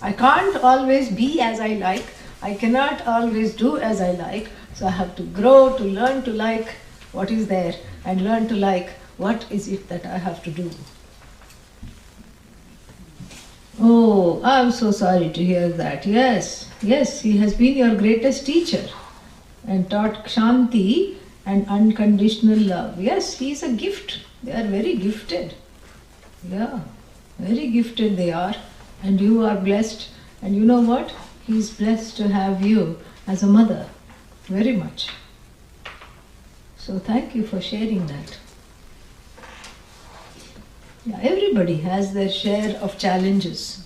I can't always be as I like. I cannot always do as I like. So I have to grow to learn to like what is there and learn to like what is it that I have to do. Oh, I'm so sorry to hear that. Yes, he has been your greatest teacher and taught Shanti and unconditional love. Yes, he is a gift. They are very gifted. Yeah, very gifted they are. And you are blessed. And you know what? He is blessed to have you as a mother. Very much. So thank you for sharing that. Yeah, everybody has their share of challenges.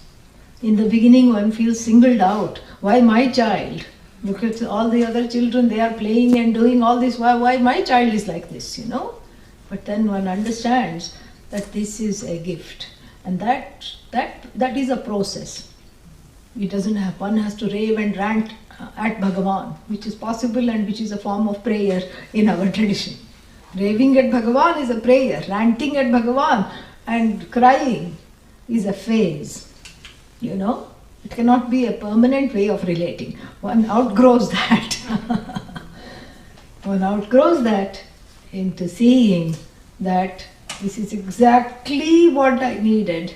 In the beginning, one feels singled out. Why my child? Look at all the other children, they are playing and doing all this. Why my child is like this, But then one understands that this is a gift. And that is a process. It doesn't have, one has to rave and rant at Bhagavan, which is possible and which is a form of prayer in our tradition. Raving at Bhagavan is a prayer. Ranting at Bhagavan and crying is a phase, It cannot be a permanent way of relating. One outgrows that. One outgrows that into seeing that this is exactly what I needed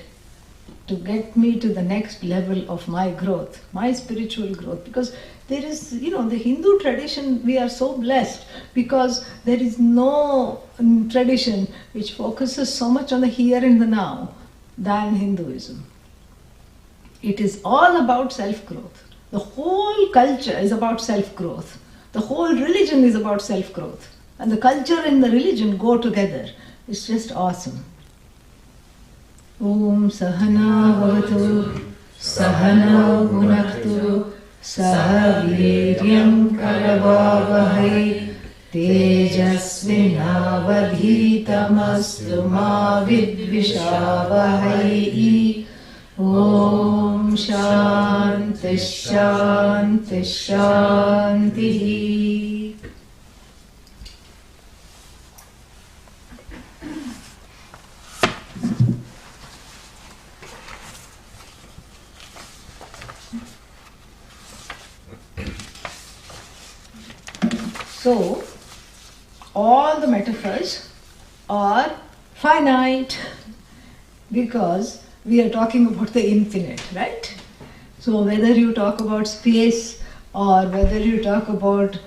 to get me to the next level of my growth, my spiritual growth. Because there is, the Hindu tradition, we are so blessed because there is no tradition which focuses so much on the here and the now than Hinduism. It is all about self-growth. The whole culture is about self-growth. The whole religion is about self-growth. And the culture and the religion go together. It's just awesome. Om Sahana Bhavatu Sahana Bhunaktu Saha Viryam Karavavahai Tejasvinavadhitamastu ma vidvishavahai. Om Shanti Shanti Shanti. So, all the metaphors are finite because we are talking about the infinite, right? So whether you talk about space or whether you talk about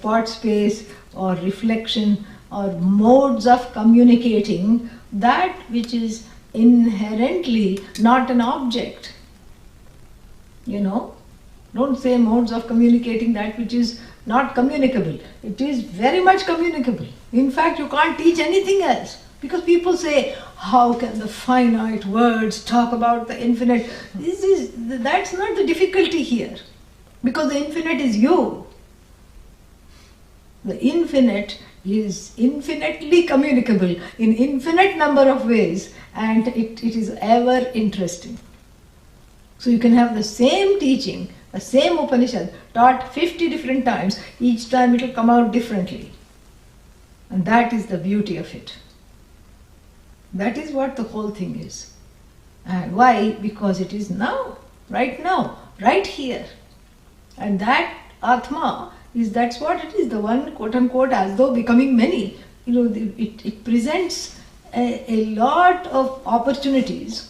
part space or reflection or modes of communicating, that which is inherently not an object, Don't say modes of communicating that which is not communicable. It is very much communicable. In fact, you can't teach anything else. Because people say, how can the finite words talk about the infinite? That's not the difficulty here. Because the infinite is you. The infinite is infinitely communicable in infinite number of ways, and it is ever interesting. So you can have the same teaching, the same Upanishad taught 50 different times. Each time it will come out differently. And that is the beauty of it. That is what the whole thing is. And why? Because it is now, right here. And that Atma that's what it is, the one quote unquote as though becoming many. It presents a lot of opportunities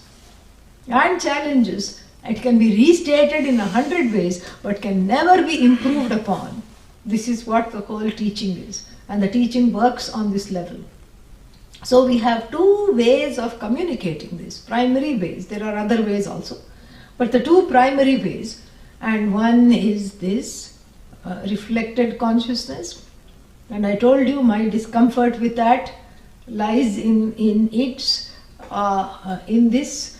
and challenges. It can be restated in 100 ways, but can never be improved upon. This is what the whole teaching is. And the teaching works on this level. So we have two ways of communicating this, primary ways. There are other ways also. But the two primary ways, and one is this reflected consciousness. And I told you my discomfort with that lies in this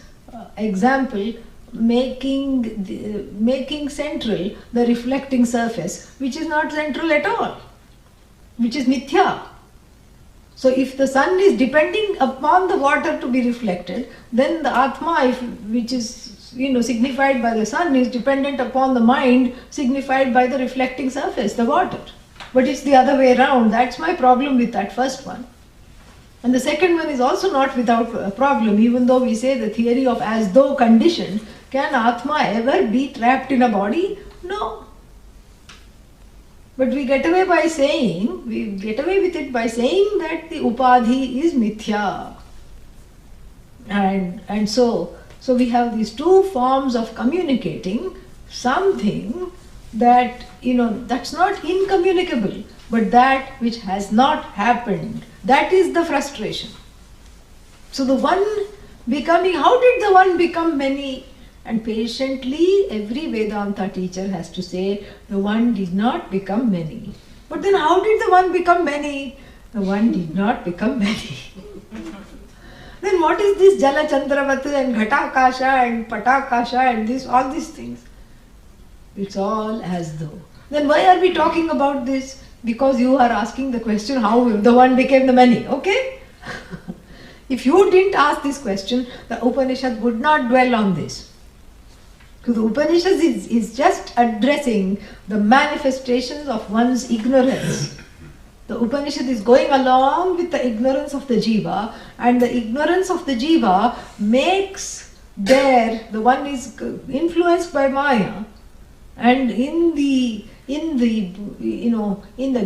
example, making central the reflecting surface, which is not central at all, which is mithya. So if the sun is depending upon the water to be reflected, then the Atma, which is signified by the sun, is dependent upon the mind signified by the reflecting surface, the water. But it's the other way around. That's my problem with that first one. And the second one is also not without a problem, even though we say the theory of as though conditioned, Can Atma ever be trapped in a body? No. But we get away with it by saying that the Upadhi is Mithya. And so we have these two forms of communicating something that, that's not incommunicable, but that which has not happened. That is the frustration. So the one becoming, how did the one become many? And patiently every Vedanta teacher has to say, the one did not become many. But then how did the one become many? The one did not become many. Then what is this Jala Chandravatu and Ghatakasha and Patakasha and all these things? It's all as though. Then why are we talking about this? Because you are asking the question, how the one became the many, okay? If you didn't ask this question, the Upanishad would not dwell on this. Because the Upanishad is just addressing the manifestations of one's ignorance. The Upanishad is going along with the ignorance of the jiva, and the ignorance of the jiva makes the one is influenced by Maya, and in the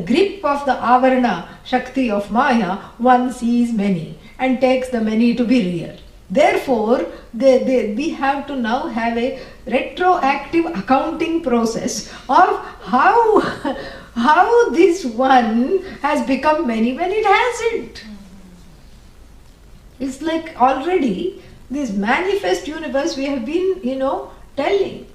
grip of the avarana Shakti of Maya, one sees many and takes the many to be real. Therefore, we have to now have a retroactive accounting process of how this one has become many when it hasn't. It's like already this manifest universe we have been, telling.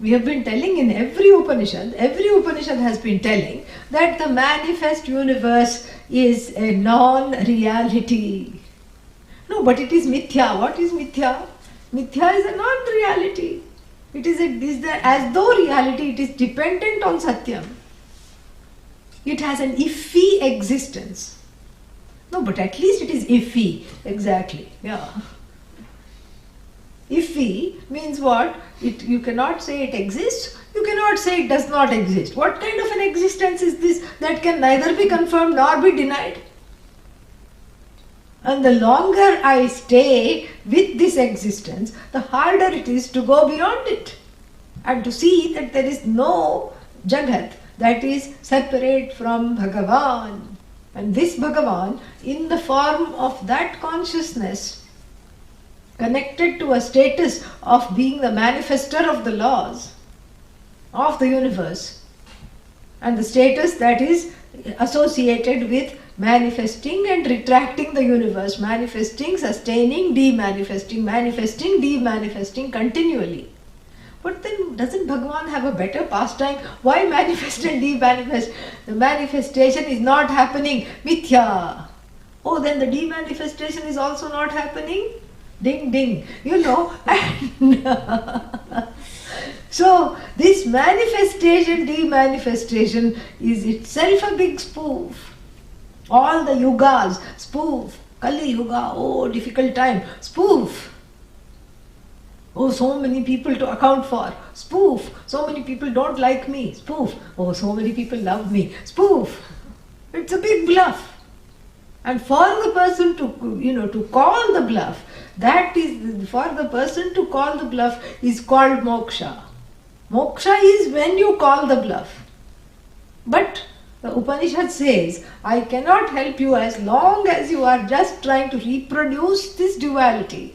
We have been telling in every Upanishad has been telling that the manifest universe is a non-reality. No, but it is mithya. What is mithya? Mithya is a non-reality. It is as though reality, it is dependent on Satyam. It has an iffy existence. No, but at least it is iffy. Exactly. Yeah. Iffy means what? You cannot say it exists. You cannot say it does not exist. What kind of an existence is this that can neither be confirmed nor be denied? And the longer I stay with this existence, the harder it is to go beyond it and to see that there is no Jagat that is separate from Bhagavan. And this Bhagavan, in the form of that consciousness, connected to a status of being the manifester of the laws of the universe, and the status that is associated with manifesting and retracting the universe, manifesting, sustaining, demanifesting, manifesting, demanifesting continually. But then doesn't Bhagavan have a better pastime? Why manifest and demanifest? The manifestation is not happening. Mithya. Oh, then the demanifestation is also not happening? Ding ding. So this manifestation, demanifestation is itself a big spoof. All the yugas, spoof. Kali Yuga, oh, difficult time, spoof. Oh, so many people to account for, spoof. So many people don't like me, spoof. Oh, so many people love me, spoof. It's a big bluff. And for the person to call the bluff, for the person to call the bluff is called moksha. Moksha is when you call the bluff. But the Upanishad says, I cannot help you as long as you are just trying to reproduce this duality.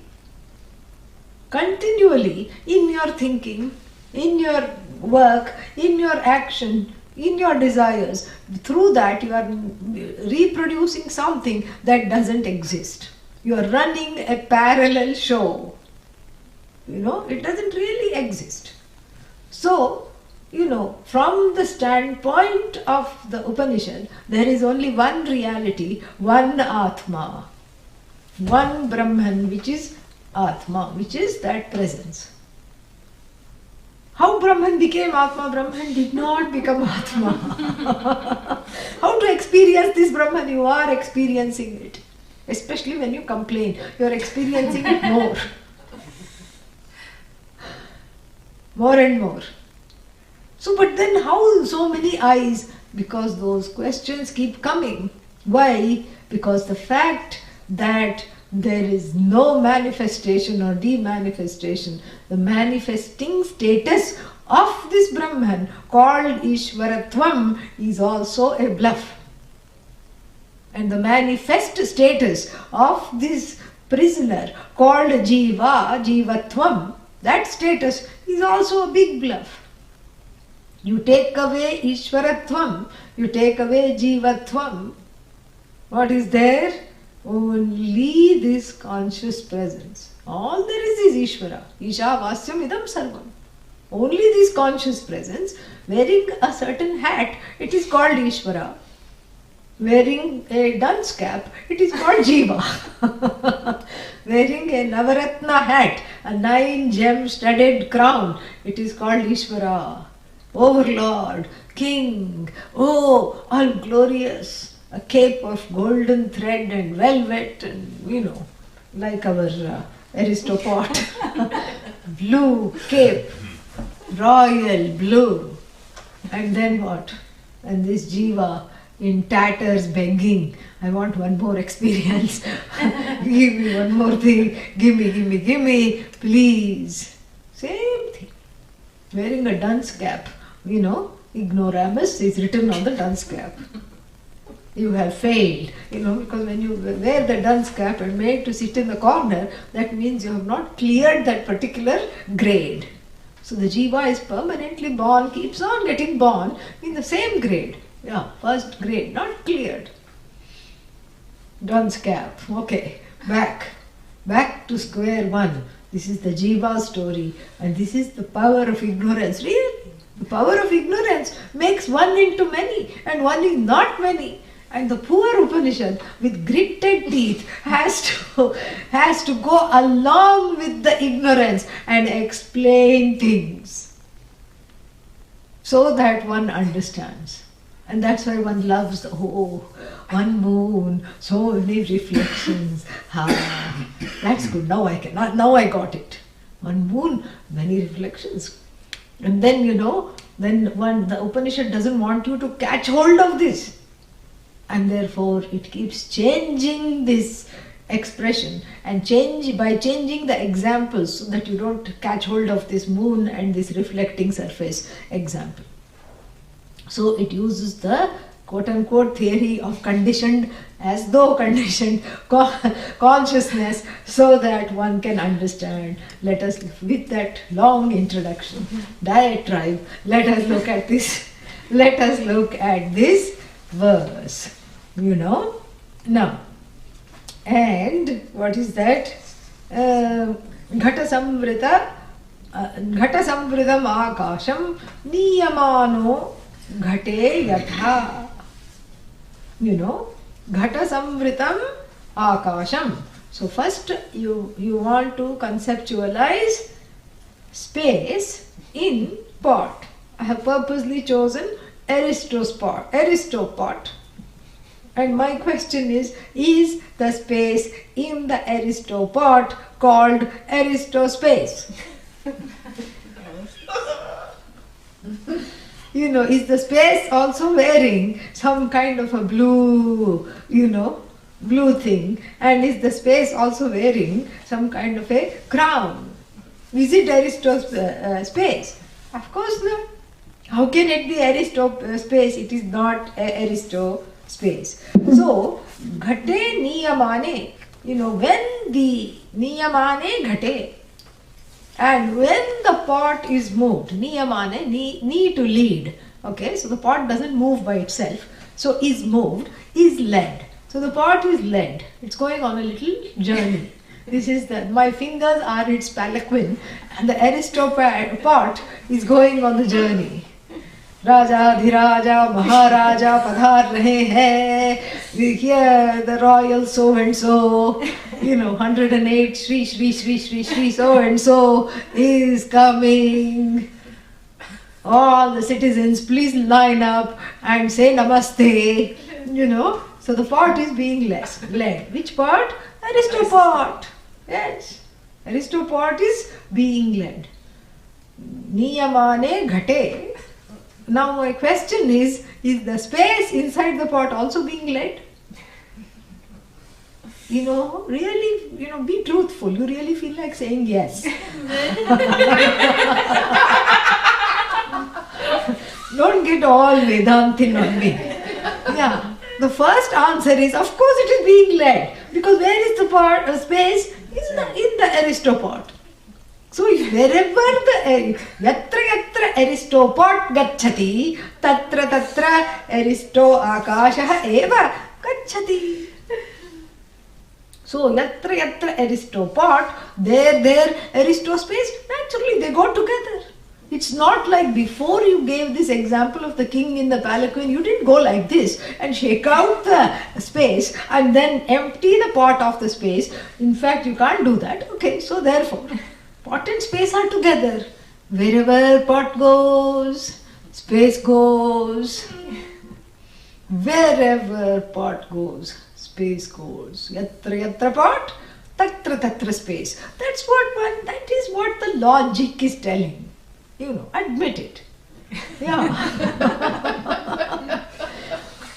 Continually, in your thinking, in your work, in your action, in your desires, through that you are reproducing something that doesn't exist. You are running a parallel show. It doesn't really exist. So, from the standpoint of the Upanishad, there is only one reality, one Atma, one Brahman, which is Atma, which is that presence. How Brahman became Atma? Brahman did not become Atma. How to experience this Brahman? You are experiencing it. Especially when you complain, you are experiencing it more. More and more. So, but then how so many eyes? Because those questions keep coming. Why? Because the fact that there is no manifestation or demanifestation. The manifesting status of this Brahman called Ishvaratvam is also a bluff. And the manifest status of this prisoner called Jiva, Jivatvam, that status is also a big bluff. You take away Ishvaratvam, you take away Jivatvam. What is there? Only this conscious presence. All there is Ishvara. Isha Vasyam Idam Sarvam. Only this conscious presence, wearing a certain hat, it is called Ishvara. Wearing a dunce cap, it is called Jiva. Wearing a Navaratna hat, a 9-gem studded crown, it is called Ishvara. Overlord, King, oh, all glorious, a cape of golden thread and velvet and, like our aristocrat. Blue cape, royal blue. And then what? And this Jiva in tatters begging, I want one more experience. Give me one more thing. Give me, please. Same thing. Wearing a dunce cap, ignoramus is written on the dunce cap. You have failed, because when you wear the dunce cap and made to sit in the corner, that means you have not cleared that particular grade. So the Jiva is permanently born, keeps on getting born in the same grade. Yeah, first grade, not cleared. Dunce cap. Okay, back to square one. This is the Jiva story, and this is the power of ignorance. Really? The power of ignorance makes one into many, and one is not many. And the poor Upanishad with gritted teeth has to go along with the ignorance and explain things so that one understands. And that's why one loves one moon, so many reflections. That's good. Now I got it. One moon, many reflections. And then the Upanishad doesn't want you to catch hold of this. And therefore it keeps changing this expression and by changing the examples so that you don't catch hold of this moon and this reflecting surface example. So it uses the quote-unquote theory of conditioned consciousness so that one can understand. Let us, with that long introduction, diatribe, let us look at this verse. Now, and what is that? Ghata samvridam akasham niyamano ghate yatha. Ghata samvritam akasham. So first you want to conceptualize space in pot. I have purposely chosen aristopot. And my question is the space in the aristopot called aristospace? Is the space also wearing some kind of a blue thing? And is the space also wearing some kind of a crown? Is it aristospace? Of course not. How can it be aristospace? It is not aristospace. So, ghate niyamane, when the niyamane ghate, and when the pot is moved, niyamane, ni to lead, okay, so the pot doesn't move by itself, so is moved, is led. So the pot is led, it's going on a little journey. My fingers are its palanquin, and the aristopot is going on the journey. Raja, Dhiraja, Maharaja, Padhar Rahe Hai. We hear the royal so and so, 108 Shri, so and so is coming. All the citizens, please line up and say Namaste. So the pot is being led. Which pot? Aristopot. Yes. Aristopot is being led. Niyamane ghate. Now my question is the space inside the pot also being led? Really, be truthful. You really feel like saying yes. Don't get all Vedantin on me. Yeah. The first answer is, of course, it is being led. Because where is the space? Is in the aristopod. So if wherever yatra yatra aristopod gacchati, tatra aristo akashah eva gacchati. So yatra yatra aristopod, there aristospace, naturally they go together. It's not like before you gave this example of the king in the palanquin, you didn't go like this and shake out the space and then empty the pot of the space. In fact, you can't do that. Okay, so therefore, pot and space are together. Wherever pot goes, space goes. Wherever pot goes, space goes. Yatra yatra pot, tatra space. That is what the logic is telling. Admit it. Yeah.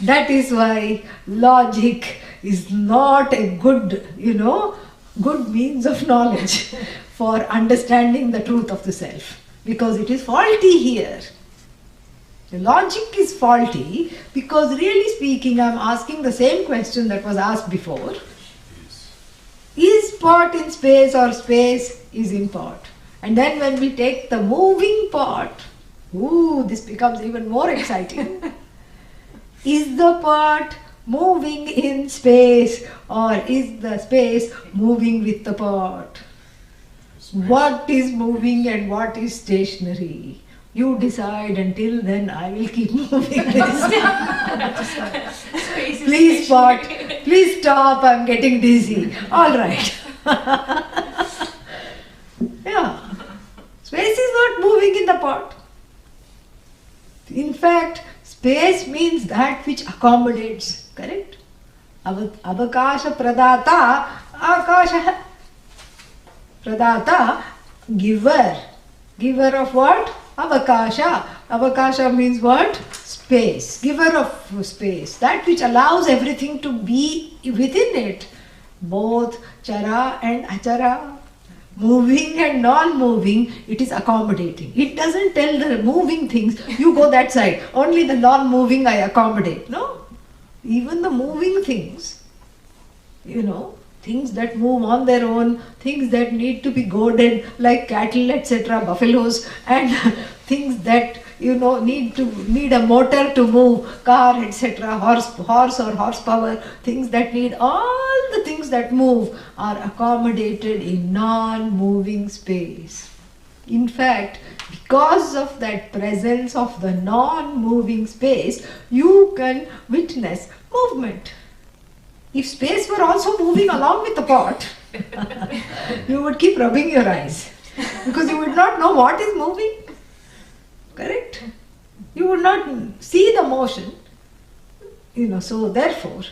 That is why logic is not a good means of knowledge for understanding the truth of the self. Because it is faulty here. The logic is faulty because really speaking, I am asking the same question that was asked before. Is pot in space or space is in pot? And then when we take the moving pot, this becomes even more exciting. Is the pot moving in space or is the space moving with the pot? What is moving and what is stationary? You decide. Until then, I will keep moving this. Please pot, please stop, I'm getting dizzy. All right. Yeah. Space is not moving in the pot. In fact, space means that which accommodates, correct? Avakasha pradata, akasha pradata, giver. Giver of what? Avakasha. Avakasha means what? Space. Giver of space. That which allows everything to be within it. Both chara and achara. Moving and non-moving, it is accommodating. It doesn't tell the moving things, you go that side. Only the non-moving I accommodate. No. Even the moving things, things that move on their own, things that need to be goaded like cattle, etc., buffaloes, and things that need a motor to move, car, etc., horse or horsepower, things that need, all the things that move are accommodated in non-moving space. In fact, because of that presence of the non-moving space, you can witness movement. If space were also moving along with the pot, you would keep rubbing your eyes because you would not know what is moving. Correct? You would not see the motion. So therefore,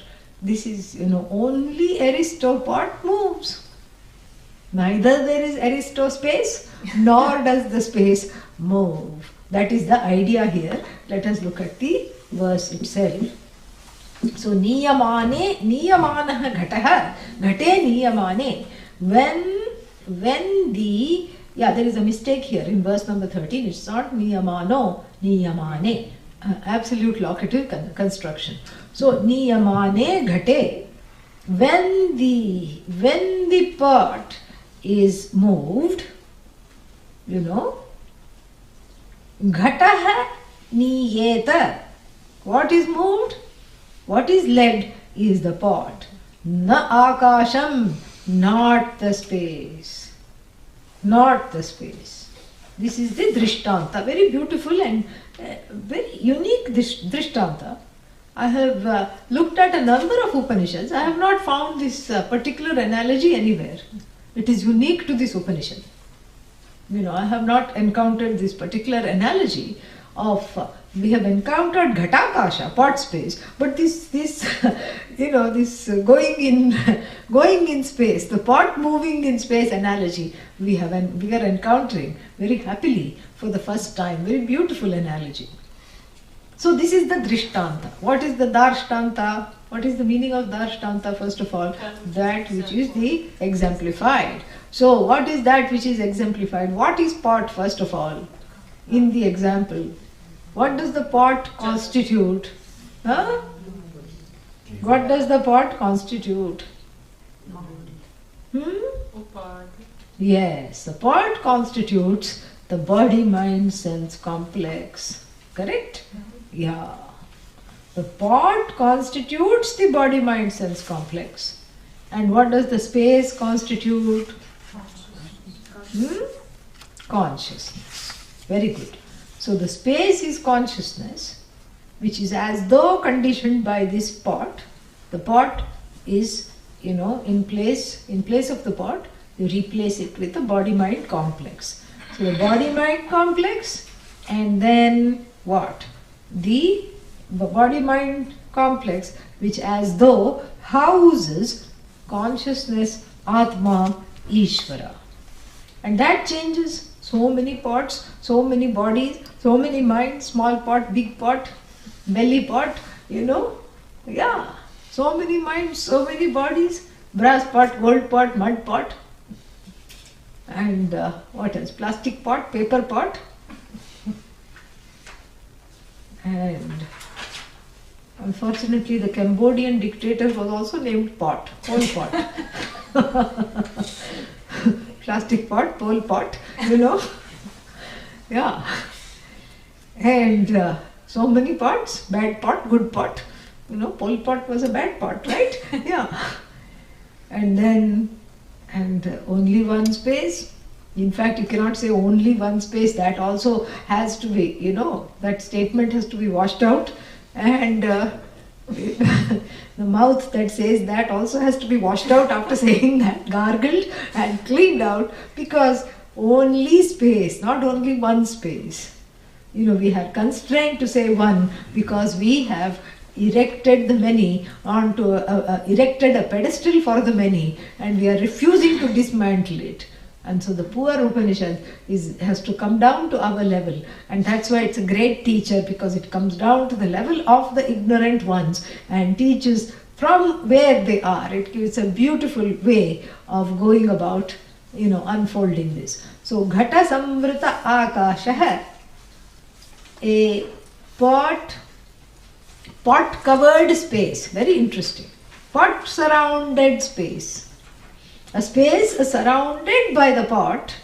this is, only aristopod moves. Neither there is aristospace, nor does the space move. That is the idea here. Let us look at the verse itself. So, niyamane, niyamanah ghataha, ghate niyamane. When there is a mistake here in verse number 13. It's not niyamano, niyamane. Absolute locative construction. So, niyamane ghate. When the pot is moved, ghataha niyeta. What is moved? What is led is the pot. Na akasham, not the space. Not the space. This is the drishtanta. Very beautiful and very unique drishtanta. I have looked at a number of Upanishads. I have not found this particular analogy anywhere. It is unique to this Upanishad. I have not encountered this particular analogy of, we have encountered ghatakasha, pot space, but this going in space, the pot moving in space analogy, we are encountering very happily for the first time. Very beautiful analogy. So this is the Drishtanta. What is the Darshtanta? What is the meaning of Darshtanta? First of all, that which is the exemplified. So what is that which is exemplified? What is pot, first of all, in the example? What does the pot constitute? Huh? What does the pot constitute? Yes, the pot constitutes the body, mind, sense complex. Correct? Yeah. The pot constitutes the body, mind, sense complex. And what does the space constitute? Consciousness. Very good. So the space is consciousness, which is as though conditioned by this pot. The pot is, in place of the pot, you replace it with the body-mind complex. So the body-mind complex, and then what? The body-mind complex, which as though houses consciousness, Atma, Ishvara. And that changes. So many pots, so many bodies, so many minds, small pot, big pot, belly pot, Yeah. So many minds, so many bodies, brass pot, gold pot, mud pot. And what else? Plastic pot, paper pot. And unfortunately, the Cambodian dictator was also named Pot, Pol Pot. Plastic pot, Pol Pot, Yeah. And so many pots, bad pot, good pot. Pol Pot was a bad pot, right? Yeah. And only one space. In fact, you cannot say only one space. That also has to be, that statement has to be washed out. And the mouth that says that also has to be washed out after saying that, gargled and cleaned out, because only space, not only one space. We are constrained to say one because we have erected the many onto erected a pedestal for the many, and we are refusing to dismantle it. And so the poor Upanishad has to come down to our level, and that's why it's a great teacher, because it comes down to the level of the ignorant ones and teaches from where they are. It gives a beautiful way of going about, unfolding this. So Ghata Samvrita Akashah, a pot covered space, very interesting. Pot surrounded space. A space surrounded by the pot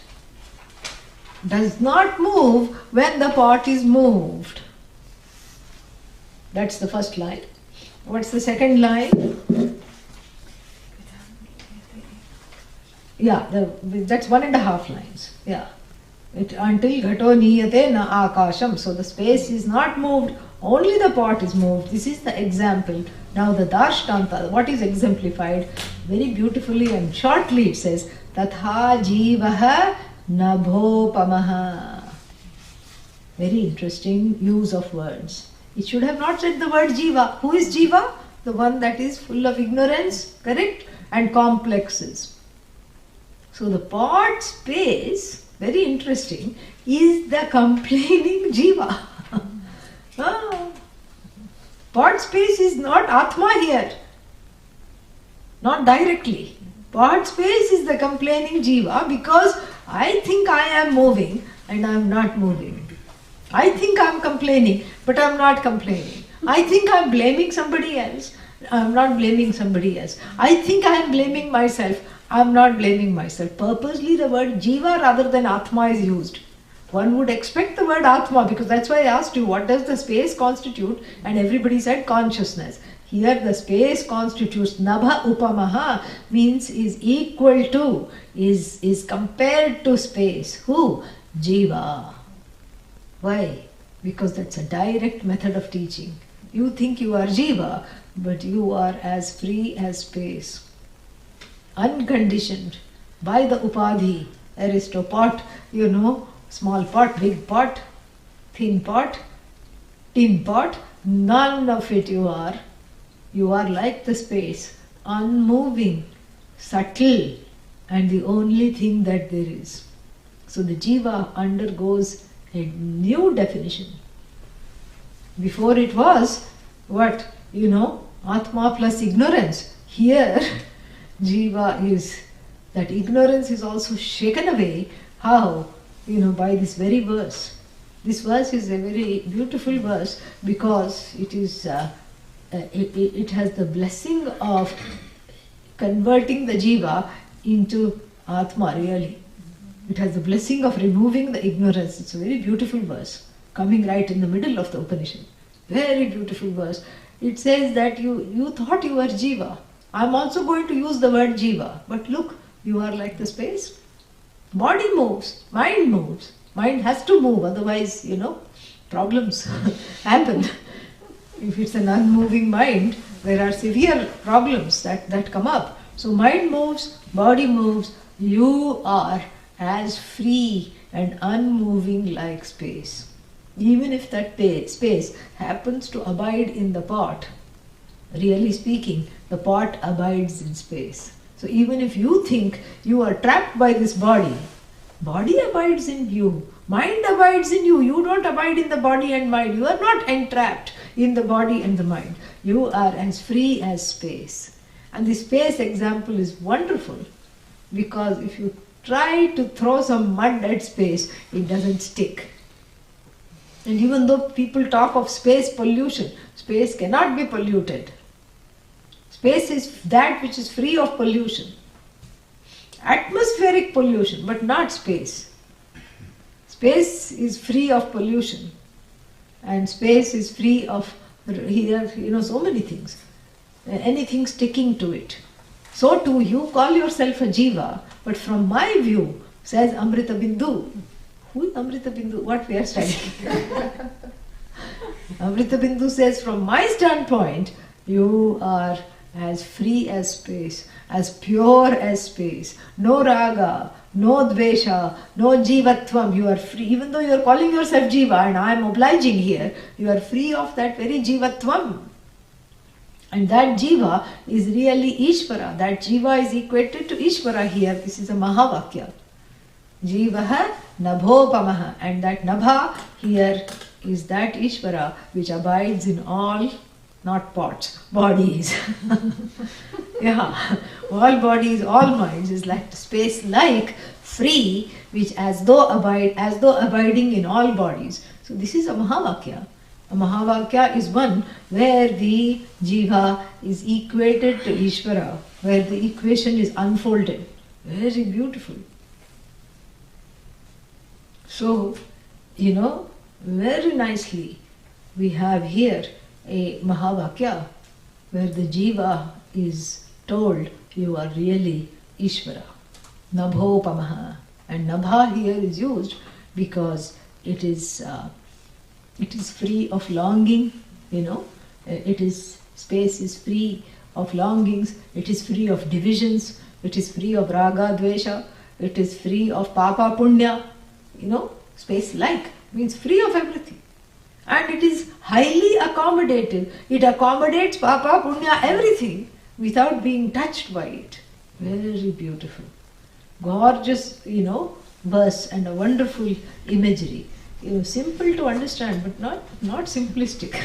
does not move when the pot is moved. That's the first line. What's the second line? Yeah, that's 1.5 lines. Yeah. Until ghato niyate na akasham. So the space is not moved, only the pot is moved. This is the example. Now the Darshtanta, what is exemplified very beautifully and shortly, it says, Tatha jivaha nabhopamaha. Very interesting use of words. It should have not said the word jiva. Who is jiva? The one that is full of ignorance, correct? And complexes. So the pot space, very interesting, is the complaining jiva. Pot space is not Atma here. Not directly. Pot space is the complaining jiva, because I think I am moving and I am not moving. I think I am complaining, but I am not complaining. I think I am blaming somebody else. I am not blaming somebody else. I think I am blaming myself. I am not blaming myself. Purposely the word jiva rather than Atma is used. One would expect the word Atma, because that's why I asked you, what does the space constitute? And everybody said consciousness. Here the space constitutes Nabha Upamaha, means is equal to, is compared to space. Who? Jiva. Why? Because that's a direct method of teaching. You think you are Jiva, but you are as free as space. Unconditioned by the Upadhi, Aristopot, small pot, big pot, thin pot, tin pot, none of it you are. You are like the space, unmoving, subtle, and the only thing that there is. So the jiva undergoes a new definition. Before it was what? Atma plus ignorance. Here, Jiva is, that ignorance is also shaken away. How? By this very verse. This verse is a very beautiful verse because it has the blessing of converting the Jiva into Atma really. It has the blessing of removing the ignorance. It's a very beautiful verse coming right in the middle of the Upanishad. Very beautiful verse. It says that you thought you were Jiva. I'm also going to use the word Jiva. But look, you are like the space. Body moves, mind moves. Mind has to move, otherwise, problems happen. If it's an unmoving mind, there are severe problems that come up. So mind moves, body moves. You are as free and unmoving like space. Even if that space happens to abide in the pot, really speaking, the pot abides in space. So even if you think you are trapped by this body abides in you, mind abides in you. You don't abide in the body and mind. You are not entrapped in the body and the mind. You are as free as space. And the space example is wonderful because if you try to throw some mud at space, it doesn't stick. And even though people talk of space pollution, space cannot be polluted. Space is that which is free of pollution. Atmospheric pollution, but not space. Space is free of pollution. And space is free of, so many things. Anything sticking to it. So too, you call yourself a Jiva, but from my view, says Amrtabindu. Who is Amrtabindu? What we are studying? Amrtabindu says, from my standpoint, you are as free as space, as pure as space. No raga, no dvesha, no jivatvam. You are free. Even though you are calling yourself Jiva, and I am obliging here, you are free of that very jivatvam. And that Jiva is really Ishvara. That Jiva is equated to Ishvara here. This is a Mahavakya. Jivaha nabhopamaha. And that Nabha here is that Ishvara which abides in all, not pots, bodies. Yeah, all bodies, all minds is like space like free, which as though abiding in all bodies. So this is a Mahavakya. A Mahavakya is one where the Jiva is equated to Ishvara, where the equation is unfolded. Very beautiful. So, very nicely we have here a Mahavakya where the Jiva is told you are really Ishvara. Nabhopamaha. And Nabha here is used because it is free of longing, space is free of longings, it is free of divisions, it is free of raga, dvesha, it is free of papa, punya, space like, means free of everything. And it is highly accommodative. It accommodates papa, punya, everything without being touched by it. Very beautiful. Gorgeous, verse and a wonderful imagery. Simple to understand, but not simplistic.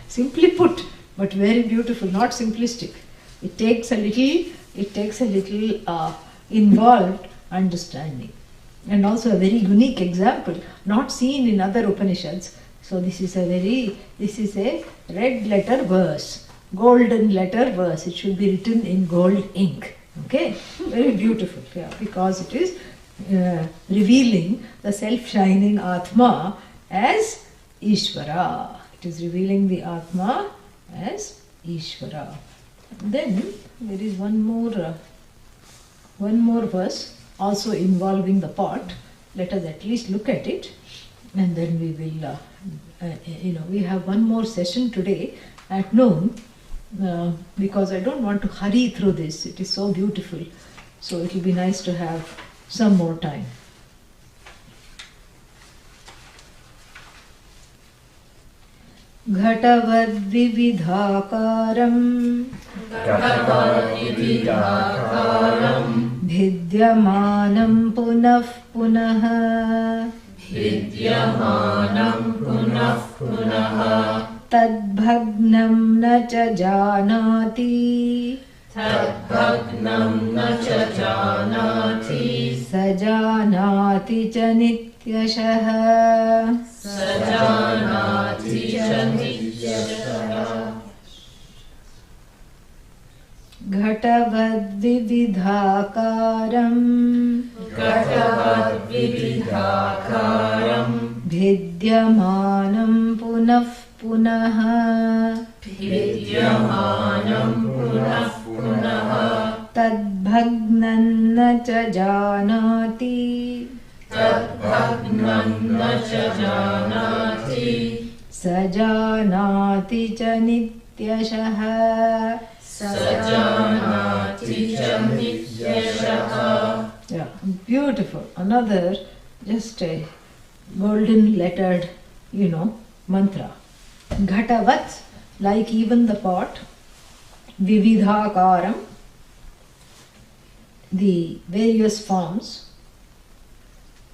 Simply put, but very beautiful, not simplistic. It takes a little involved understanding. And also a very unique example, not seen in other Upanishads. So this is a red letter verse, golden letter verse. It should be written in gold ink. Okay, very beautiful, yeah, because it is revealing the self-shining Atma as Ishvara. It is revealing the Atma as Ishvara. Then there is one more verse also involving the pot. Let us at least look at it, and then we will, we have one more session today at noon, because I don't want to hurry through this. It is so beautiful. So it will be nice to have some more time. Ghatavadvividhakaram Bhidyamanam punah punah punaha Tadbhagnam na cha janati tadbhagnam na cha janati sajanati cha nityashah. sajanati cha nityashah. Ghatavad vividhakaram Ghatavad vividhakaram bhidyamanam punah punaha vidyamanam punah punaha tadbhagnam na cha janati tadbhagnam na cha janati sajanati cha nityashah. sajanati cha nityashah. Yeah, beautiful. Another, just a golden lettered, mantra. Ghatavat, like even the pot. Vividhakaram, the various forms.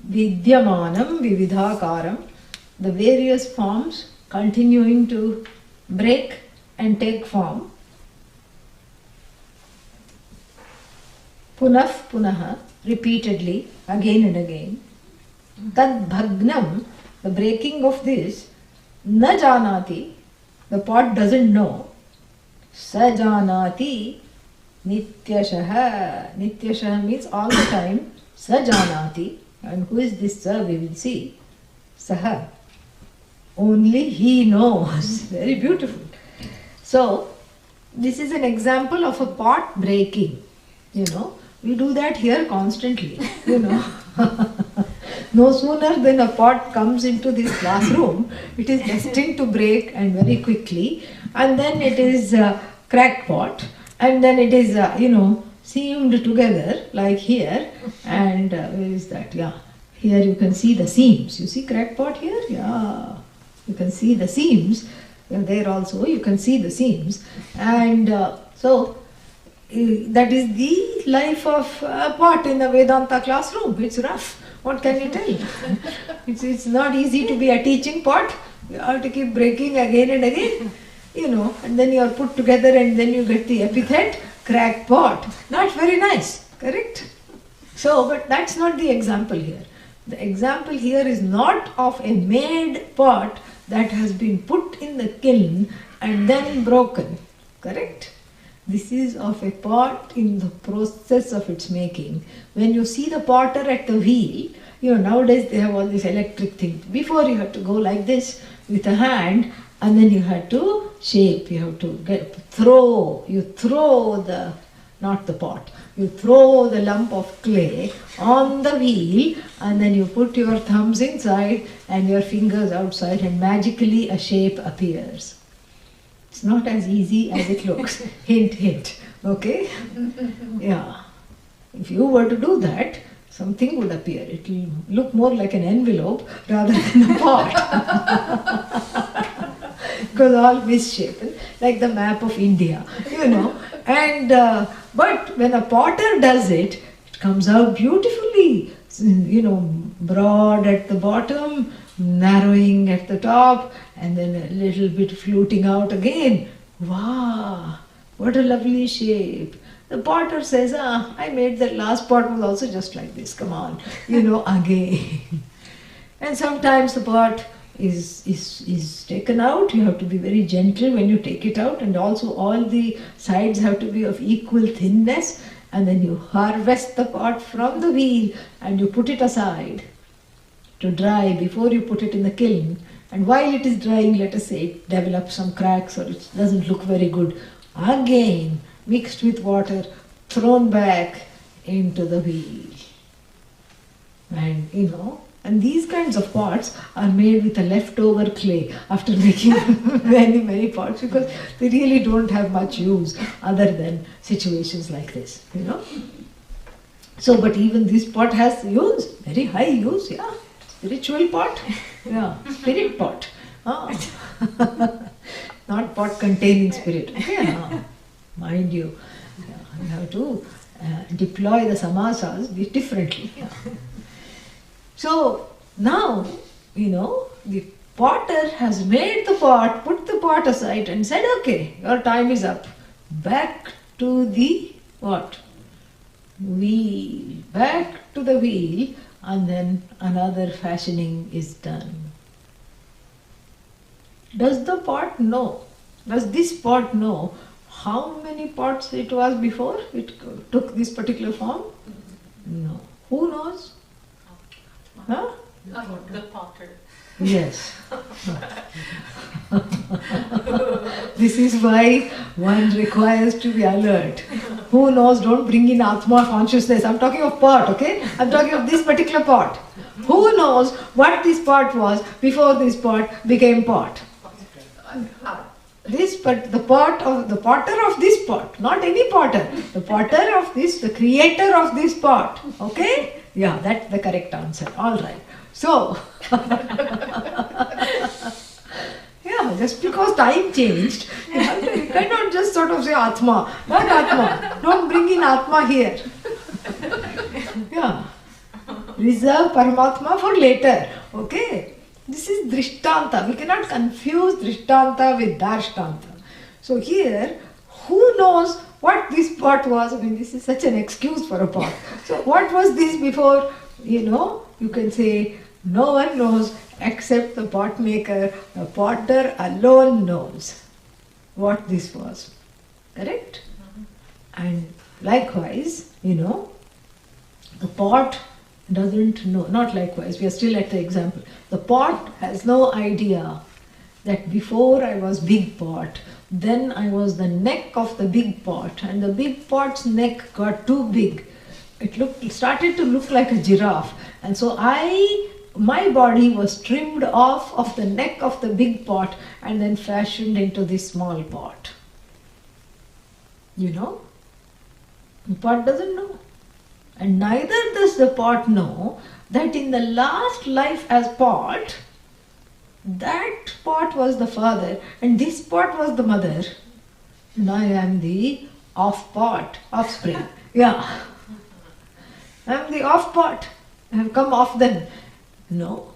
Vidyamanam, vividhakaram, the various forms continuing to break and take form. Punah punaha, repeatedly, again and again. Tad bhagnam, the breaking of this, na janati, the pot doesn't know. Sa janati, nityashaha. Nityashaha means all the time. Sa janati, and who is this sa? We will see. Saha. Only he knows. Very beautiful. So, this is an example of a pot breaking. We do that here constantly, No sooner than a pot comes into this classroom, it is destined to break, and very quickly. And then it is cracked pot, and then it is, seamed together, like here. And where is that? Yeah, here you can see the seams. You see cracked pot here? Yeah, you can see the seams. There also you can see the seams. And so, that is the life of a pot in the Vedanta classroom. It's rough. What can you tell? It's not easy to be a teaching pot. You have to keep breaking again and again, and then you are put together and then you get the epithet, cracked pot. Not very nice, correct? So, but that's not the example here. The example here is not of a made pot that has been put in the kiln and then broken, correct? This is of a pot in the process of its making. When you see the potter at the wheel, nowadays they have all these electric things. Before you had to go like this with a hand, and then you had to shape, you have to throw the, not the pot, you throw the lump of clay on the wheel, and then you put your thumbs inside and your fingers outside, and magically a shape appears. It's not as easy as it looks. Hint, hint. Okay? Yeah. If you were to do that, something would appear. It will look more like an envelope rather than a pot. Because all misshapen, like the map of India, And but when a potter does it, it comes out beautifully. Broad at the bottom, narrowing at the top, and then a little bit fluting out again. Wow, what a lovely shape. The potter says, I made that last pot was also just like this, come on, again. And sometimes the pot is taken out. You have to be very gentle when you take it out, and also all the sides have to be of equal thinness, and then you harvest the pot from the wheel and you put it aside to dry before you put it in the kiln. And while it is drying, let us say it develops some cracks or it doesn't look very good, again mixed with water, thrown back into the wheel. And and these kinds of pots are made with a leftover clay after making many pots, because they really don't have much use other than situations like this, So, but even this pot has use, very high use, yeah. Spiritual pot, yeah, spirit pot. Not pot containing spirit. Yeah. Mind you, you have to deploy the samasas differently. Yeah. So now, the potter has made the pot, put the pot aside and said, okay, your time is up. Back to the what? Wheel. Back to the wheel, and then another fashioning is done. Does the pot know? Does this pot know how many pots it was before it took this particular form? No. Who knows? Huh? The potter. Yes. This is why one requires to be alert. Who knows? Don't bring in Atma consciousness. I'm talking of pot, okay? I'm talking of this particular pot. Who knows what this pot was before this pot became pot? The potter of this pot, not any potter. The potter of this, the creator of this pot. Okay? Yeah, that's the correct answer. All right. So, yeah, just because time changed, you cannot just sort of say Atma, not Atma. Don't bring in Atma here. Yeah. Reserve Paramatma for later. Okay? This is Drishtanta. We cannot confuse Drishtanta with Darshtanta. So here, who knows what this pot was? I mean, this is such an excuse for a pot. So what was this before? You can say, no one knows except the pot maker. The potter alone knows what this was. Correct? And likewise, the pot doesn't know. Not likewise, we are still at the example. The pot has no idea that before I was big pot, then I was the neck of the big pot, and the big pot's neck got too big. It started to look like a giraffe, and so my body was trimmed off of the neck of the big pot and then fashioned into this small pot. The pot doesn't know. And neither does the pot know that in the last life as pot, that pot was the father and this pot was the mother. And I am the offspring. Yeah. I am the off pot. I have come off them. No.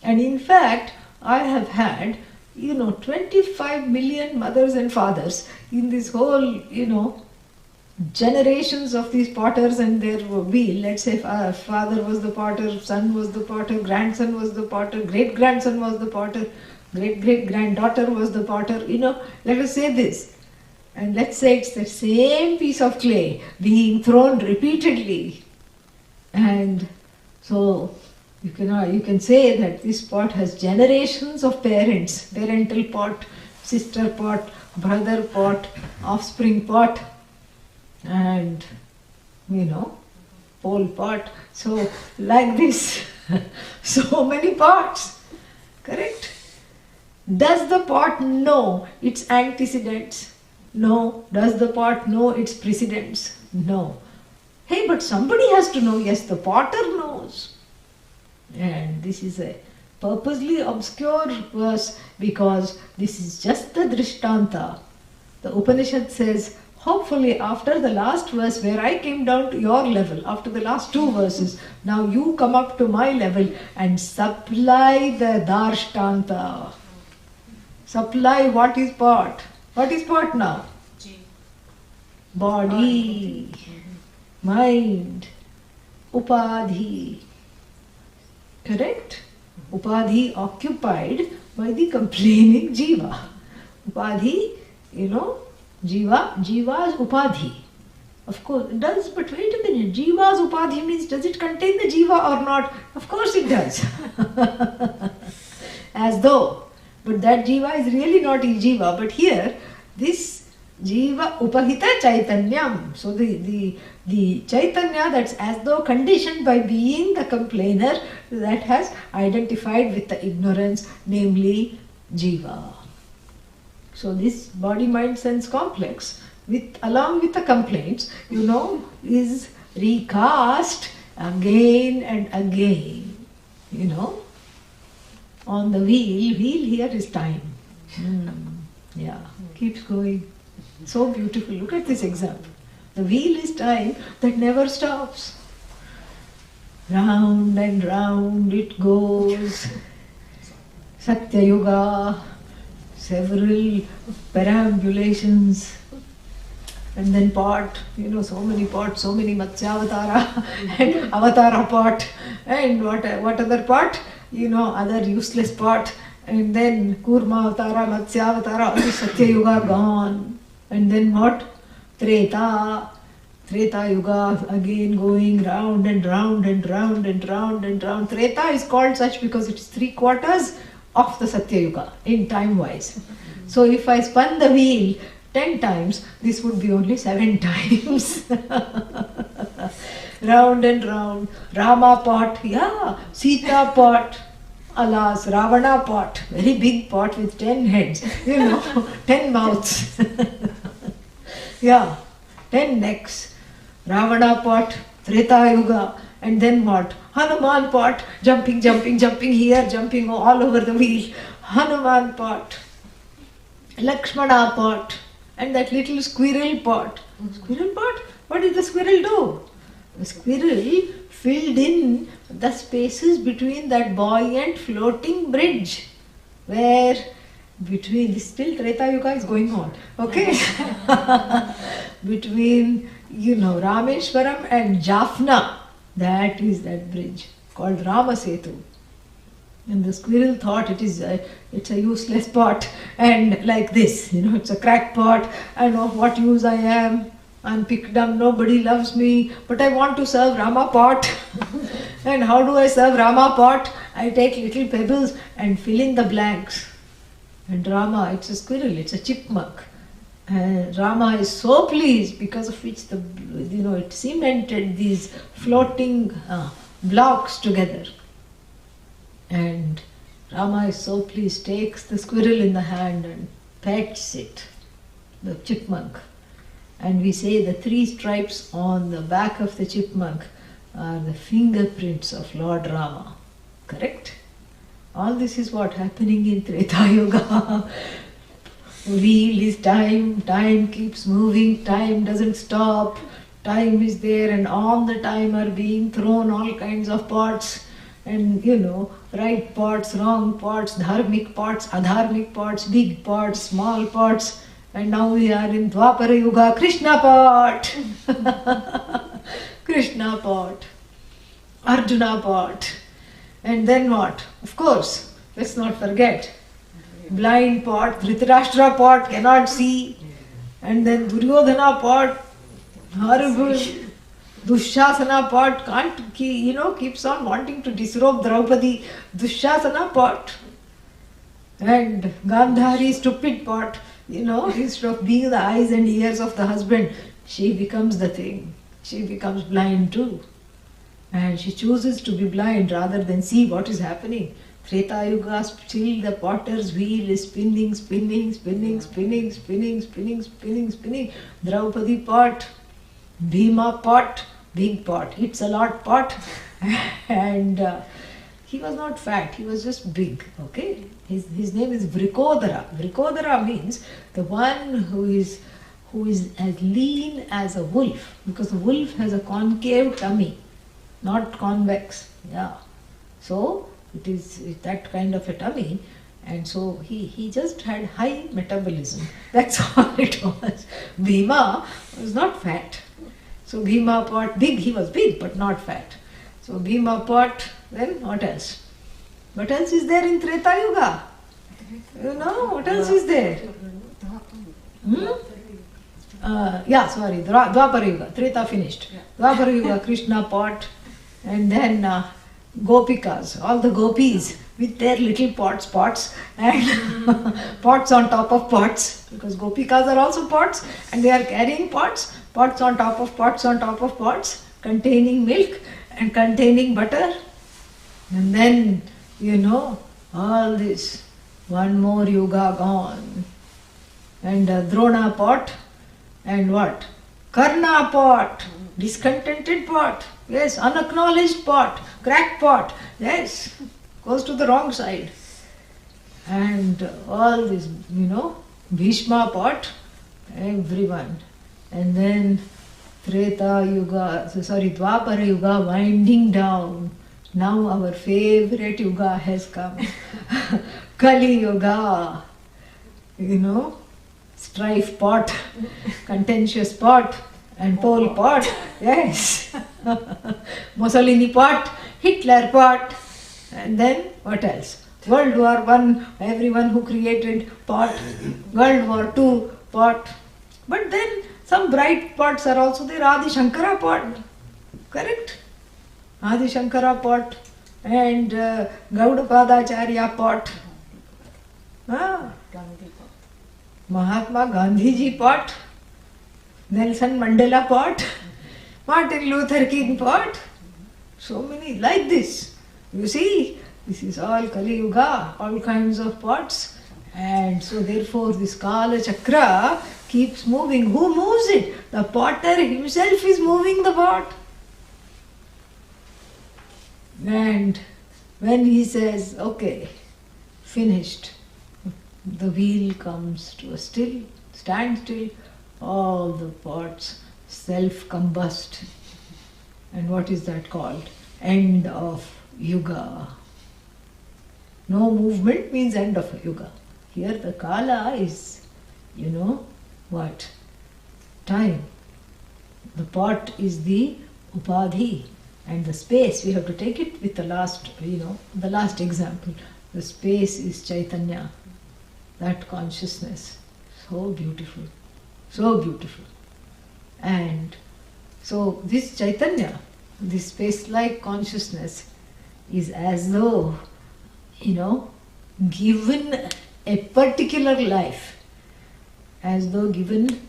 And in fact, I have had, 25 million mothers and fathers in this whole, generations of these potters and their wheel. Let's say father was the potter, son was the potter, grandson was the potter, great-grandson was the potter, great-great-granddaughter was the potter. Let us say this. And let's say it's the same piece of clay being thrown repeatedly. And so you can say that this pot has generations of parents, parental pot, sister pot, brother pot, offspring pot, and pole pot. So like this, so many pots. Correct? Does the pot know its antecedents? No. Does the pot know its precedents? No. Hey, but somebody has to know. Yes, the potter knows. And this is a purposely obscure verse because this is just the Drishtanta. The Upanishad says, hopefully after the last verse where I came down to your level, after the last two verses, now you come up to my level and supply the Darshtanta. Supply what is pot? What is pot now? Body, mind, upadhi. Correct? Upadhi occupied by the complaining jiva. Upadhi, Jiva's upadhi. Of course, it does, but wait a minute. Jiva's upadhi means, does it contain the jiva or not? Of course it does. As though. But that jiva is really not a jiva. But here, this jiva upahita chaitanyam. So the chaitanya that's as though conditioned by being the complainer, that has identified with the ignorance, namely jiva. So this body, mind, sense complex, along with the complaints, is recast again and again. On the wheel here is time. Yeah, keeps going. So beautiful. Look at this example. The wheel is time that never stops. Round and round it goes. Satya Yuga, several perambulations, and then pot, so many pots, so many Matsyavatara and Avatara pot, and what other pot, other useless pot, and then Kurma Avatara, Matsyavatara, all the Satya Yuga gone, and then what? Treta Yuga, again going round and round and round and round and round. Treta is called such because it's 3/4 of the Satya Yuga in time wise. So if I spun the wheel 10 times, this would be only 7 times. Round and round. Rama pot, Sita pot, alas, Ravana pot, very big pot with 10 heads, 10 mouths. 10 necks. Ravana pot, Treta Yuga, and then what? Hanuman pot, jumping here, jumping all over the wheel. Hanuman pot, Lakshmana pot, and that little squirrel pot. Squirrel pot? What did the squirrel do? The squirrel filled in the spaces between that buoyant floating bridge, where between, still Treta Yuga is going on, okay? Between, Rameshwaram and Jaffna, that is that bridge called Rama Setu. And the squirrel thought it's a useless pot, and like this, it's a crack pot, and of what use I am, I'm picked up, nobody loves me, but I want to serve Rama pot. And how do I serve Rama pot? I take little pebbles and fill in the blanks. And Rama, it's a squirrel, it's a chipmunk. And Rama is so pleased, because of which it cemented these floating blocks together. And Rama is so pleased, takes the squirrel in the hand and pets it, the chipmunk. And we say the 3 stripes on the back of the chipmunk are the fingerprints of Lord Rama. Correct? All this is what happening in Treta Yuga. Wheel is time keeps moving, time doesn't stop, time is there, and on the time are being thrown all kinds of pots, and right pots, wrong pots, dharmic pots, adharmic pots, big pots, small pots, and now we are in Dwapara Yuga, Krishna pot, Krishna pot, Arjuna pot, and then what? Of course, let's not forget, blind pot, Dhritarashtra pot, cannot see, and then Duryodhana pot, horrible, Dushasana pot, keeps on wanting to disrobe Draupadi, Dushasana pot, and Gandhari, stupid pot, instead of being the eyes and ears of the husband, she becomes the thing, she becomes blind too, and she chooses to be blind rather than see what is happening. Treta Yuga, still the potter's wheel is spinning. Draupadi pot, Bhima pot, big pot, it's a lot pot, and he was not fat, he was just big, okay? His name is Vrikodara. Vrikodara means the one who is as lean as a wolf, because the wolf has a concave tummy, not convex, So it is that kind of a tummy, and so he just had high metabolism. That's all it was. Bhima was not fat. So Bhima pot, big, he was big but not fat. So Bhima pot, then what else? What else is there in Treta Yuga? What else is there? Dwapara Yuga, Treta finished. Dwapara Yuga, Krishna pot, and then Gopikas, all the gopis with their little pots and pots on top of pots, because Gopikas are also pots, and they are carrying pots on top of pots, containing milk and containing butter. And then, all this, one more yuga gone. And Drona pot, and what? Karna pot, discontented pot, yes, unacknowledged pot, crack pot, yes, goes to the wrong side. And all this, Bhishma pot, everyone. And then Dwapara Yuga winding down. Now our favorite yuga has come. Kali Yoga, strife pot, contentious pot, and Pol Pot, yes, Mussolini pot, Hitler pot, and then what else? World War One, everyone who created pot, World War Two pot, but then some bright pots are also there. Adi Shankara pot, correct? Adi Shankara pot and Gaudapadacharya pot. Mahatma Gandhiji pot, Nelson Mandela pot, Martin Luther King pot. So many like this. You see, this is all Kali Yuga, all kinds of pots. And so therefore this Kala Chakra keeps moving. Who moves it? The potter himself is moving the pot. And when he says, okay, finished, the wheel comes to a standstill, all the pots self-combust. And what is that called? End of Yuga. No movement means end of a Yuga. Here the Kala is, what? Time. The pot is the Upadhi. And the space, we have to take it with the last example. The space is Chaitanya. That consciousness. So beautiful. So beautiful. And so this Chaitanya, this space-like consciousness is as though, given a particular life, as though given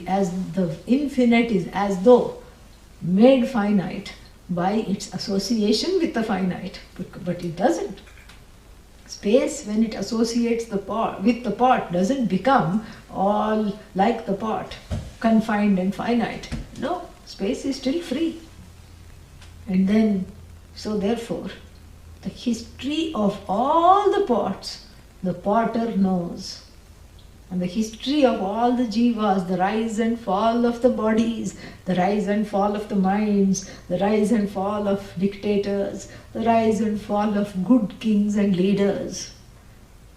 as the infinite is as though made finite by its association with the finite, but it doesn't. Space, when it associates the pot with the pot, doesn't become all like the pot, confined and finite. No, space is still free. And then, so therefore, the history of all the pots, the potter knows. And the history of all the jivas, the rise and fall of the bodies, the rise and fall of the minds, the rise and fall of dictators, the rise and fall of good kings and leaders,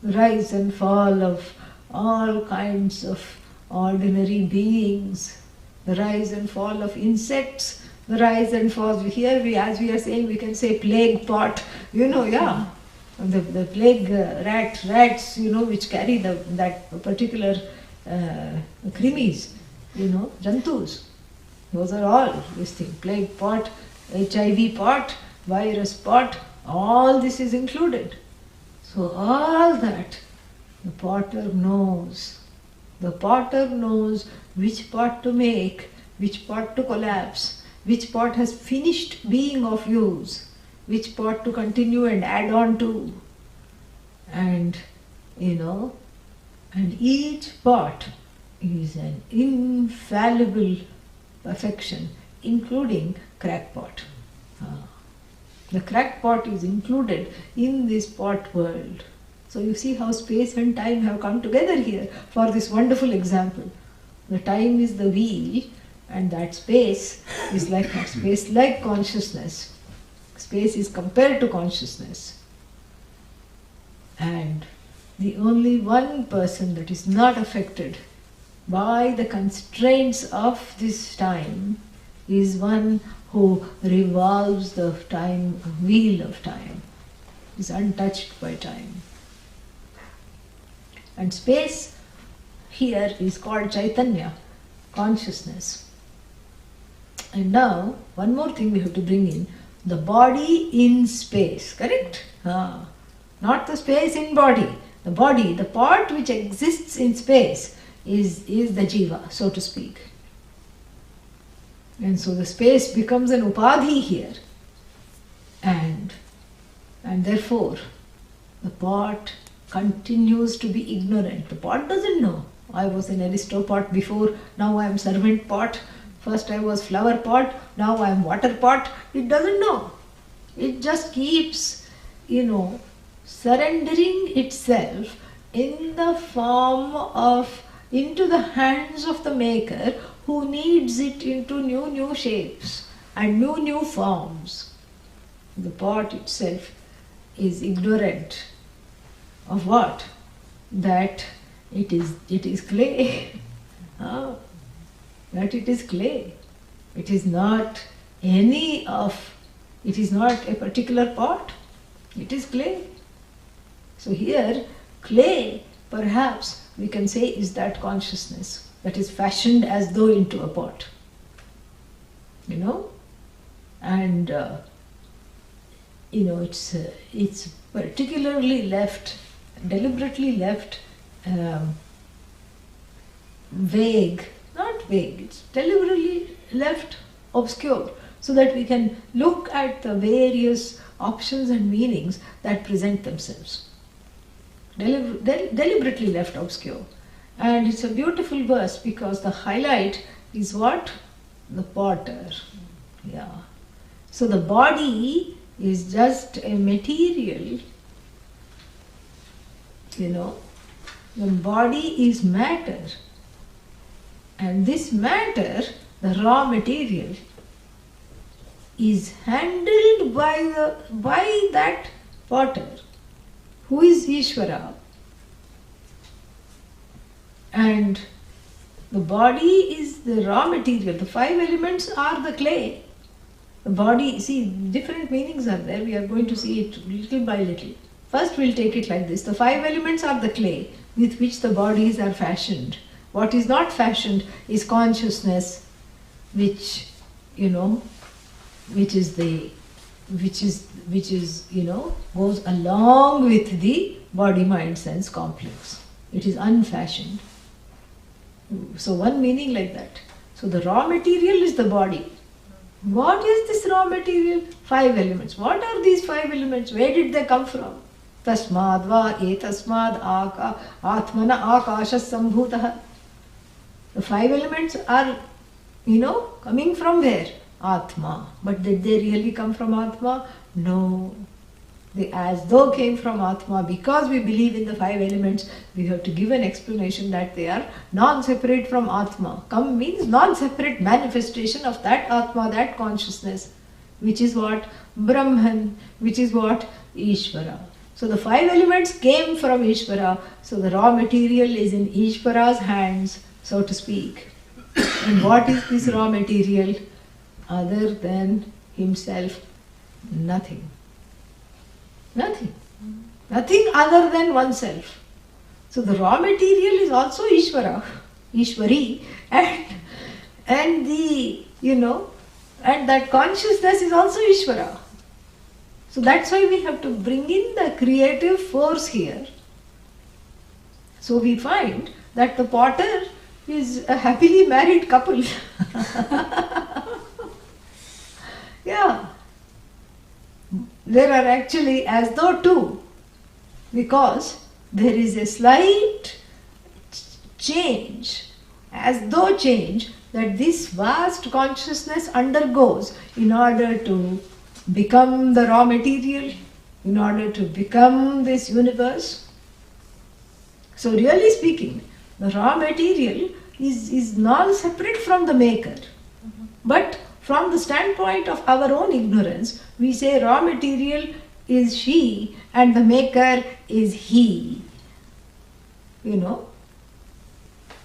the rise and fall of all kinds of ordinary beings, the rise and fall of insects, the rise and fall. Here, as we are saying, we can say plague pot, The plague rats, which carry that particular krimis, jantus. Those are all this thing. Plague pot, HIV pot, virus pot, all this is included. So all that, the potter knows. The potter knows which pot to make, which pot to collapse, which pot has finished being of use, which pot to continue and add on to. And, and each pot is an infallible perfection, including crackpot. The crackpot is included in this pot world. So you see how space and time have come together here for this wonderful example. The time is the wheel, and that space is like that space, like consciousness. Space is compared to consciousness. And the only one person that is not affected by the constraints of this time is one who revolves the time, wheel of time, is untouched by time. And space here is called Chaitanya, consciousness. And now, one more thing we have to bring in. The body in space, correct? Not the space in body. The body, the part which exists in space is the jiva, so to speak. And so the space becomes an upadhi here. And therefore, the pot continues to be ignorant. The pot doesn't know. I was an aristopot before, now I am servant pot. First I was flower pot, now I am water pot. It doesn't know. It just keeps, surrendering itself in the form of, into the hands of the maker who needs it into new shapes and new forms. The pot itself is ignorant of what? That it is clay. That it is clay. It is not it is not a particular pot. It is clay. So here, clay, perhaps we can say, is that consciousness that is fashioned as though into a pot. And it's particularly deliberately left vague, not vague, it's deliberately left obscure, so that we can look at the various options and meanings that present themselves. Deliberately left obscure. And it's a beautiful verse because the highlight is what? The potter. Yeah. So the body is just a material, the body is matter. And this matter, the raw material, is handled by that potter, who is Ishvara. And the body is the raw material. The 5 elements are the clay. The body, see, different meanings are there. We are going to see it little by little. First we'll take it like this. The 5 elements are the clay with which the bodies are fashioned. What is not fashioned is consciousness, which goes along with the body mind sense complex. It is unfashioned. So one meaning like that. So the raw material is the body. What is this raw material? 5 elements. What are these 5 elements? Where did they come from? Tasmad va etasmad atmana akasha sambhutah. The 5 elements are, coming from where? Atma. But did they really come from Atma? No. They as though came from Atma. Because we believe in the 5 elements, we have to give an explanation that they are non-separate from Atma. Come means non-separate manifestation of that Atma, that consciousness, which is what? Brahman, which is what? Ishvara. So the 5 elements came from Ishvara. So the raw material is in Ishvara's hands, so to speak. And what is this raw material? Other than himself, nothing. Nothing. Nothing other than oneself. So the raw material is also Ishvara, Ishvari, and the, and that consciousness is also Ishvara. So that's why we have to bring in the creative force here. So we find that the potter is a happily married couple. Yeah. There are actually as though 2, because there is a slight change, as though change, that this vast consciousness undergoes in order to become the raw material, in order to become this universe. So really speaking, the raw material is non-separate from the maker. But from the standpoint of our own ignorance, we say raw material is she and the maker is he.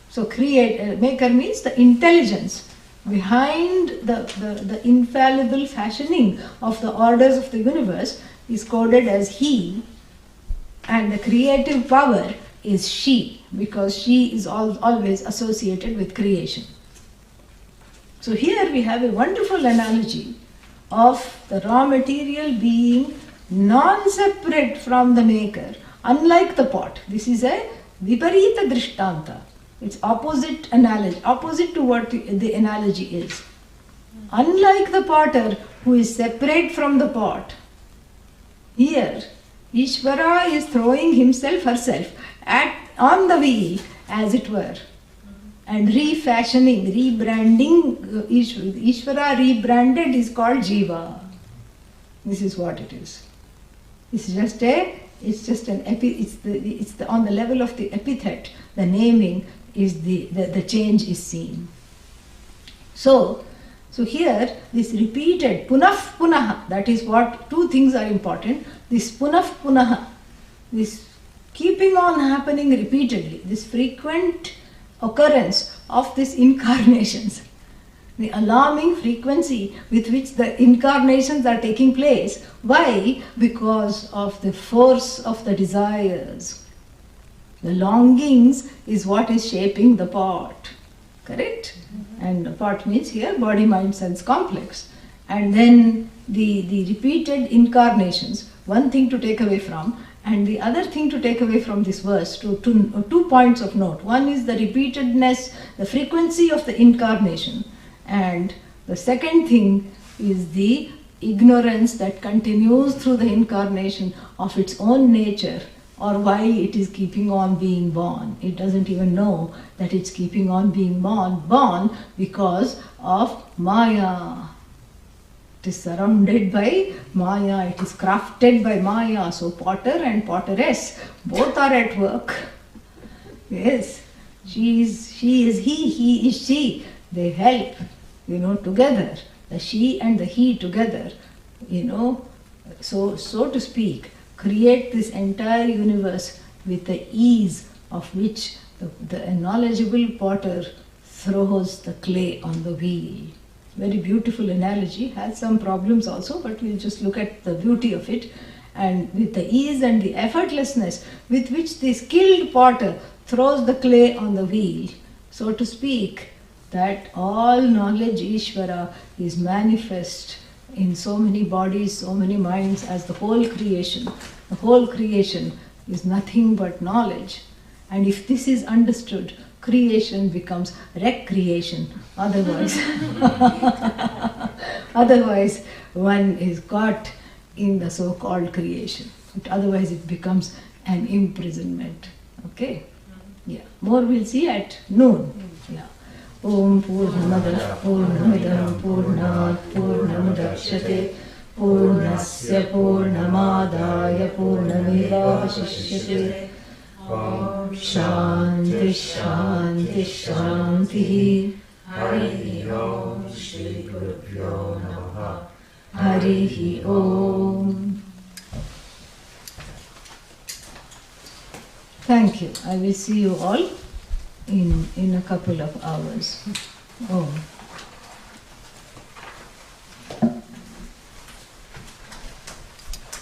So maker means the intelligence behind the infallible fashioning of the orders of the universe is coded as he, and the creative power is she, because she is always associated with creation. So here we have a wonderful analogy of the raw material being non-separate from the maker, unlike the pot. This is a viparita drishtanta. It's opposite analogy, opposite to what the analogy is. Unlike the potter who is separate from the pot, here Ishvara is throwing himself, herself on the wheel, as it were, and refashioning, rebranding. Ishvara rebranded is called Jiva. This is what it is. It's just on the level of the epithet, the naming is the change is seen. So here this repeated punah punah, that is what 2 things are important. This punah punah, this keeping on happening repeatedly, this frequent occurrence of these incarnations, the alarming frequency with which the incarnations are taking place. Why? Because of the force of the desires. The longings is what is shaping the pot. Correct? And the pot means here body, mind, sense complex. And then the repeated incarnations, one thing to take away from, and the other thing to take away from this verse, two points of note. One is the repeatedness, the frequency of the incarnation. And the second thing is the ignorance that continues through the incarnation of its own nature, or why it is keeping on being born. It doesn't even know that it's keeping on being born because of Maya. It is surrounded by Maya, it is crafted by Maya. So potter and potteress, both are at work. Yes, she is he is she. They help, together. The she and the he together, so to speak, create this entire universe with the ease of which the knowledgeable potter throws the clay on the wheel. Very beautiful analogy, has some problems also, but we'll just look at the beauty of it. And with the ease and the effortlessness with which the skilled potter throws the clay on the wheel, so to speak, that all knowledge, Ishvara, is manifest in so many bodies, so many minds as the whole creation. The whole creation is nothing but knowledge. And if this is understood, creation becomes recreation. Otherwise, one is caught in the so-called creation. Otherwise it becomes an imprisonment. Okay? Yeah. More we'll see at noon. Yeah. Om Purnamada Purnamidam Purnat Purnamudachyate Purnasya Purnamadaya Purnamevavashishyate. Om Shanti Shanti Shanti. Hari Om Shri Gurubhyo Namaha. Hari Om. Thank you. I will see you all in a couple of hours. Om.